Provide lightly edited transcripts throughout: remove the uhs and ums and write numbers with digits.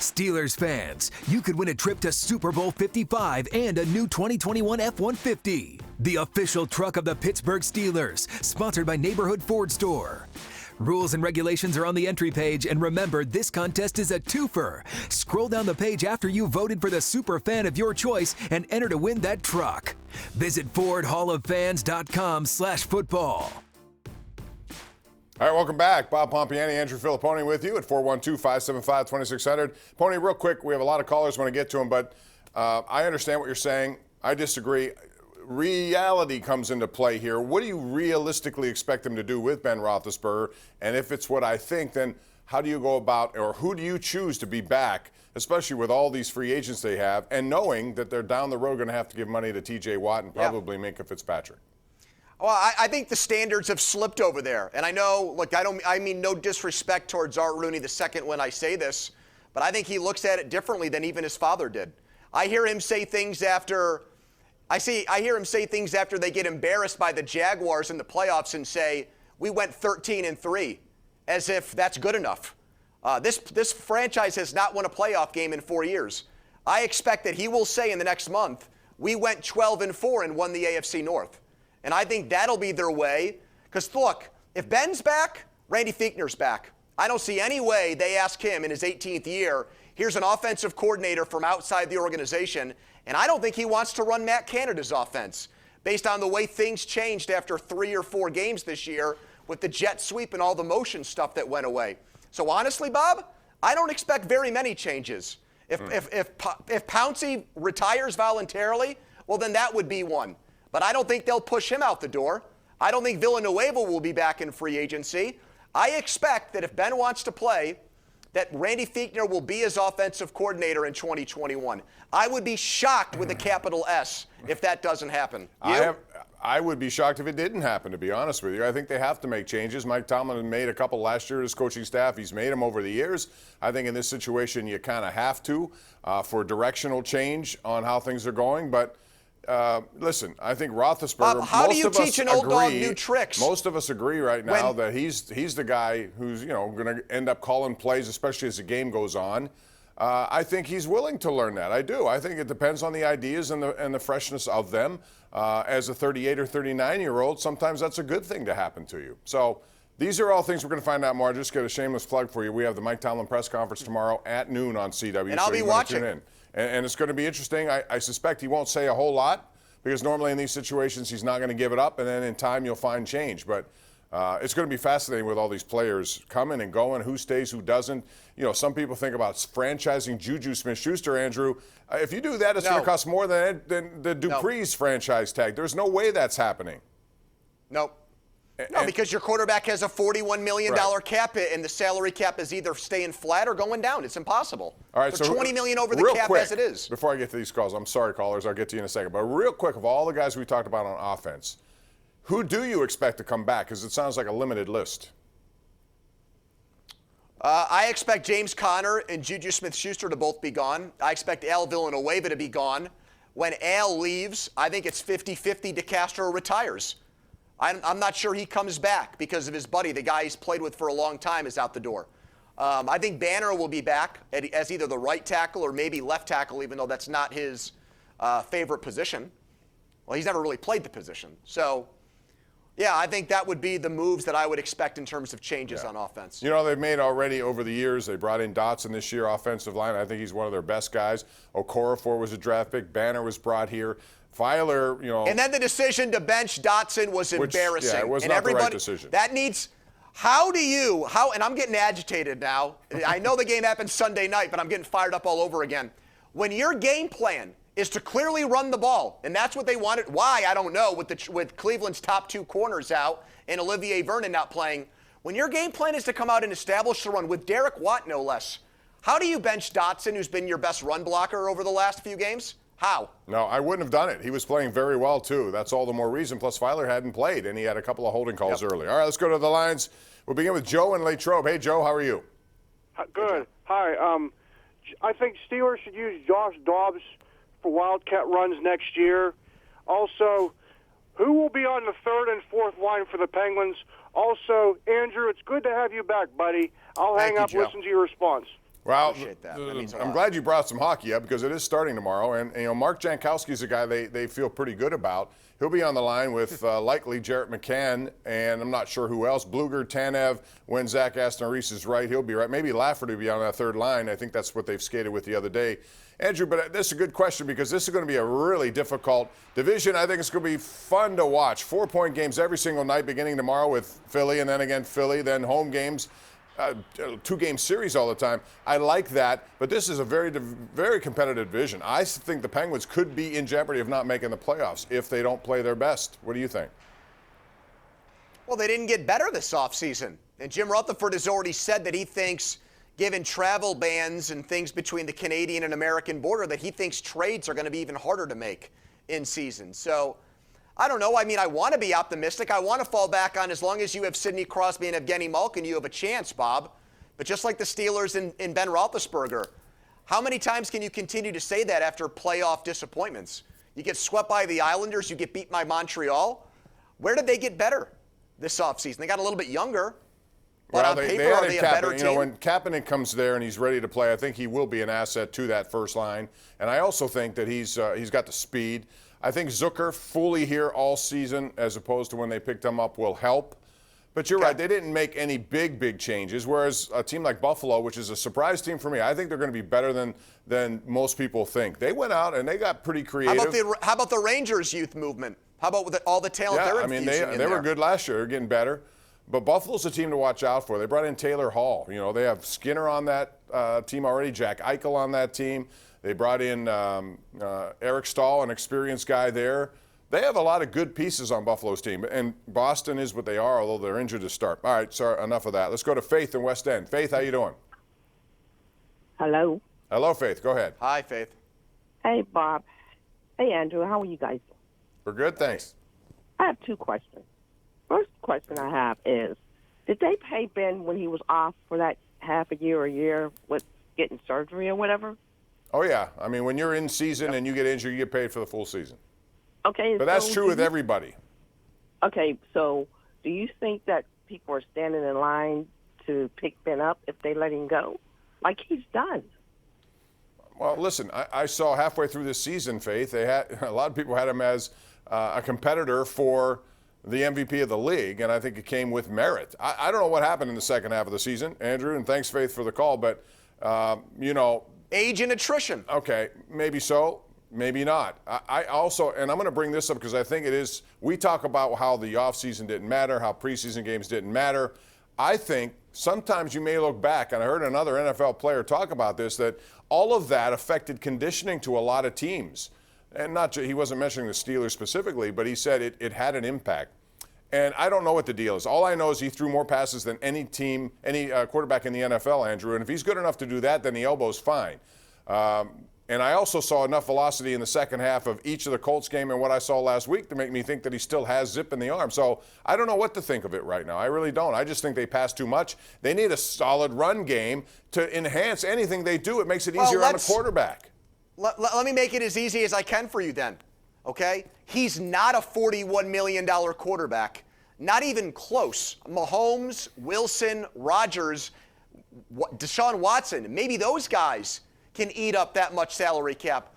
Steelers fans, you could win a trip to Super Bowl 55 and a new 2021 F-150. The official truck of the Pittsburgh Steelers, sponsored by Neighborhood Ford Store. Rules and regulations are on the entry page, and remember, this contest is a twofer. Scroll down the page after you voted for the super fan of your choice and enter to win that truck. Visit FordHallOfFans.com/football. All right, welcome back. Bob Pompeani, Andrew Fillipponi with you at 412-575-2600. Pony, real quick, we have a lot of callers want to get to them, but I understand what you're saying. I disagree. Reality comes into play here. What do you realistically expect them to do with Ben Roethlisberger? And if it's what I think, then how do you go about, or who do you choose to be back, especially with all these free agents they have, and knowing that they're down the road going to have to give money to T.J. Watt and probably Minkah Fitzpatrick? Well, I think the standards have slipped over there. And I know, look, I mean no disrespect towards Art Rooney II when I say this, but I think he looks at it differently than even his father did. I hear him say things after they get embarrassed by the Jaguars in the playoffs and say, we went 13-3, as if that's good enough. This franchise has not won a playoff game in 4 years. I expect that he will say in the next month, we went 12-4 and won the AFC North. And I think that'll be their way. Because, look, if Ben's back, Randy Fichtner's back. I don't see any way they ask him in his 18th year, here's an offensive coordinator from outside the organization, and I don't think he wants to run Matt Canada's offense based on the way things changed after 3 or 4 games this year with the jet sweep and all the motion stuff that went away. So honestly, Bob, I don't expect very many changes. If Pouncey retires voluntarily, well, then that would be one. But I don't think they'll push him out the door. I don't think Villanueva will be back in free agency. I expect that if Ben wants to play, that Randy Fichtner will be his offensive coordinator in 2021. I would be shocked with a capital S if that doesn't happen. I would be shocked if it didn't happen, to be honest with you. I think they have to make changes. Mike Tomlin made a couple last year as coaching staff. He's made them over the years. I think in this situation you kind of have to for directional change on how things are going. But listen, I think Roethlisberger. How do you teach an old dog new tricks? Most of us agree right now that he's the guy who's going to end up calling plays, especially as the game goes on. I think he's willing to learn that. I do. I think it depends on the ideas and the freshness of them. As a 38 or 39-year-old, sometimes that's a good thing to happen to you. So these are all things we're going to find out more. I'll just get a shameless plug for you. We have the Mike Tomlin press conference tomorrow at noon on CW. And I'll be watching. Tune in. And it's going to be interesting. I suspect he won't say a whole lot because normally in these situations he's not going to give it up, and then in time you'll find change. But it's going to be fascinating with all these players coming and going, who stays, who doesn't. Some people think about franchising Juju Smith-Schuster, Andrew. If you do that, it's going to cost more than the Dupree's franchise tag. There's no way that's happening. Nope. No, because your quarterback has a $41 million cap hit, and the salary cap is either staying flat or going down. It's impossible. All right, so $20 million over the cap as it is. Before I get to these calls, I'm sorry, callers. I'll get to you in a second. But real quick, of all the guys we talked about on offense, who do you expect to come back? Because it sounds like a limited list. I expect James Conner and Juju Smith-Schuster to both be gone. I expect Al Villanueva to be gone. When Al leaves, I think it's 50-50 DeCastro retires. I'm not sure he comes back because of his buddy, the guy he's played with for a long time, is out the door. I think Banner will be back as either the right tackle or maybe left tackle, even though that's not his favorite position. Well, he's never really played the position. So, yeah, I think that would be the moves that I would expect in terms of changes on offense. They've made already over the years. They brought in Dotson this year, offensive line. I think he's one of their best guys. Okorafor was a draft pick. Banner was brought here. Filer, And then the decision to bench Dotson was embarrassing. Yeah, it was not the right decision. That needs – and I'm getting agitated now. I know the game happened Sunday night, but I'm getting fired up all over again. When your game plan is to clearly run the ball, and that's what they wanted. Why, I don't know, with Cleveland's top 2 corners out and Olivier Vernon not playing. When your game plan is to come out and establish the run with Derek Watt, no less, how do you bench Dotson, who's been your best run blocker over the last few games? How? No, I wouldn't have done it. He was playing very well, too. That's all the more reason. Plus, Filer hadn't played, and he had a couple of holding calls early. All right, let's go to the lines. We'll begin with Joe in Latrobe. Hey, Joe, how are you? Good. Hi. I think Steelers should use Josh Dobbs for Wildcat runs next year. Also, who will be on the 3rd and 4th line for the Penguins? Also, Andrew, it's good to have you back, buddy. I'll hang up, listen to your response. Well, Appreciate that. That means a I'm lot. glad you brought some hockey up because it is starting tomorrow. And Mark Jankowski's a guy they feel pretty good about. He'll be on the line with likely Jarrett McCann, and I'm not sure who else. Bluger, Tanev, when Zach Aston Reese is right, he'll be right. Maybe Lafferty will be on that third line. I think that's what they've skated with the other day. Andrew, but this is a good question because this is going to be a really difficult division. I think it's going to be fun to watch. 4-point games every single night beginning tomorrow with Philly and then again Philly, then home games. 2-game series all the time. I like that, but this is a very competitive division. I think the Penguins could be in jeopardy of not making the playoffs if they don't play their best. What do you think? Well, they didn't get better this offseason. And Jim Rutherford has already said that he thinks, given travel bans and things between the Canadian and American border, that he thinks trades are going to be even harder to make in season. So, I don't know. I mean, I want to be optimistic. I want to fall back on as long as you have Sidney Crosby and Evgeny Malkin, you have a chance, Bob. But just like the Steelers and Ben Roethlisberger, how many times can you continue to say that after playoff disappointments? You get swept by the Islanders, you get beat by Montreal. Where did they get better this offseason? They got a little bit younger. But on paper, are they a better team? When Kapanen comes there and he's ready to play, I think he will be an asset to that first line. And I also think that he's got the speed. I think Zucker fully here all season as opposed to when they picked him up will help. But you're right, they didn't make any big changes, whereas a team like Buffalo, which is a surprise team for me, I think they're going to be better than most people think. They went out and they got pretty creative. How about the Rangers youth movement? How about all the talent they're infusing in there? I mean, they were good last year. They're getting better. But Buffalo's a team to watch out for. They brought in Taylor Hall. You know, they have Skinner on that team already, Jack Eichel on that team. They brought in Eric Stahl, an experienced guy there. They have a lot of good pieces on Buffalo's team. And Boston is what they are, although they're injured to start. All right, sorry, enough of that. Let's go to Faith in West End. Faith, how you doing? Hello. Hello, Faith. Go ahead. Hi, Faith. Hey, Bob. Hey, Andrew. How are you guys? We're good, thanks. I have two questions. First question I have is, did they pay Ben when he was off for that half a year or a year with getting surgery or whatever? Oh, yeah. I mean, when you're in season and you get injured, you get paid for the full season. Okay. But that's true with everybody. Okay, so do you think that people are standing in line to pick Ben up if they let him go? Like he's done. Well, listen, I saw halfway through this season, Faith, a lot of people had him as a competitor for the MVP of the league, and I think it came with merit. I don't know what happened in the second half of the season, Andrew, and thanks, Faith, for the call, but, you know. Age and attrition. Okay, maybe so, maybe not. I also, and I'm going to bring this up because I think it is, we talk about how the offseason didn't matter, how preseason games didn't matter. I think sometimes you may look back, and I heard another NFL player talk about this, that all of that affected conditioning to a lot of teams. And he wasn't mentioning the Steelers specifically, but he said it had an impact. And I don't know what the deal is. All I know is he threw more passes than any quarterback in the NFL, Andrew. And if he's good enough to do that, then the elbow's fine. And I also saw enough velocity in the second half of each of the Colts game and what I saw last week to make me think that he still has zip in the arm. So I don't know what to think of it right now. I really don't. I just think they pass too much. They need a solid run game to enhance anything they do. It makes it easier on the quarterback. Let me make it as easy as I can for you then, okay? He's not a $41 million quarterback, not even close. Mahomes, Wilson, Rodgers, Deshaun Watson, maybe those guys can eat up that much salary cap.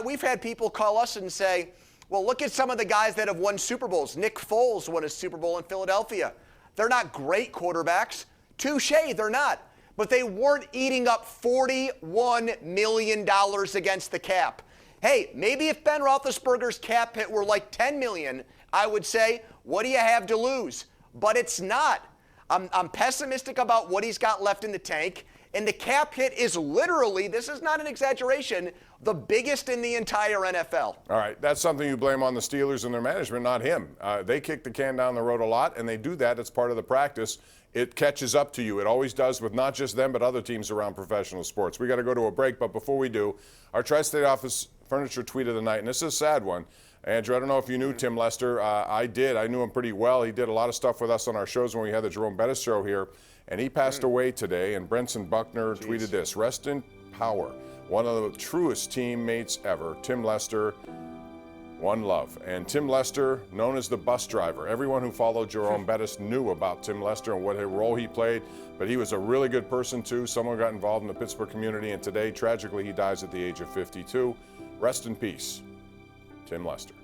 We've had people call us and say, well, look at some of the guys that have won Super Bowls. Nick Foles won a Super Bowl in Philadelphia. They're not great quarterbacks. Touche, they're not. But they weren't eating up $41 million against the cap. Hey, maybe if Ben Roethlisberger's cap hit were like $10 million, I would say, what do you have to lose? But it's not. I'm pessimistic about what he's got left in the tank. And the cap hit is literally, this is not an exaggeration, the biggest in the entire NFL. All right, that's something you blame on the Steelers and their management, not him. They kick the can down the road a lot, and they do that. It's part of the practice. It catches up to you. It always does with not just them, but other teams around professional sports. We got to go to a break, but before we do, our Tri-State Office Furniture Tweet of the Night, and this is a sad one. Andrew, I don't know if you knew Tim Lester. I did. I knew him pretty well. He did a lot of stuff with us on our shows when we had the Jerome Bettis show here. And he passed away today, and Brenson Buckner tweeted this: rest in power. One of the truest teammates ever, Tim Lester. One love. And Tim Lester, known as the bus driver. Everyone who followed Jerome Bettis knew about Tim Lester and what role he played, but he was a really good person too. Someone got involved in the Pittsburgh community, and today, tragically, he dies at the age of 52. Rest in peace, Tim Lester.